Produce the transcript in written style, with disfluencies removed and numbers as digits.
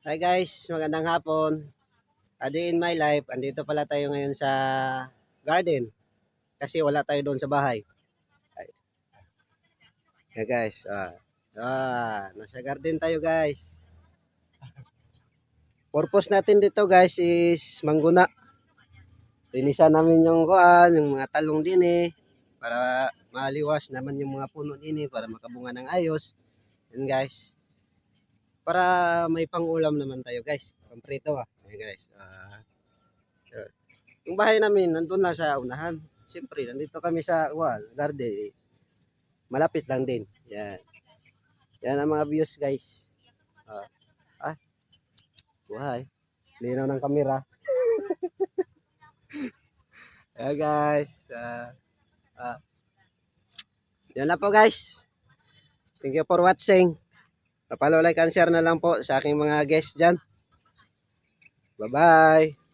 Hi guys, magandang hapon. A day in my life, andito pala tayo ngayon sa garden kasi wala tayo doon sa bahay. Ay, guys, nasa garden tayo guys. Purpose natin dito guys is mangguna. Linisan namin yung yung mga talong din para maliwas naman yung mga puno din para makabunga ng ayos. Yan guys. Para may pang-ulam naman tayo guys. Pamprito Ayan guys. Yung bahay namin nandun na sa unahan. Siyempre, nandito kami sa garden. Malapit lang din. Yan. Yan ang mga views guys. Ah, ah, buhay. Linaw ng kamera. Ayan guys. Yan lang po guys. Thank you for watching. Papalo, like, and share na lang po sa aking mga guests dyan. Bye-bye.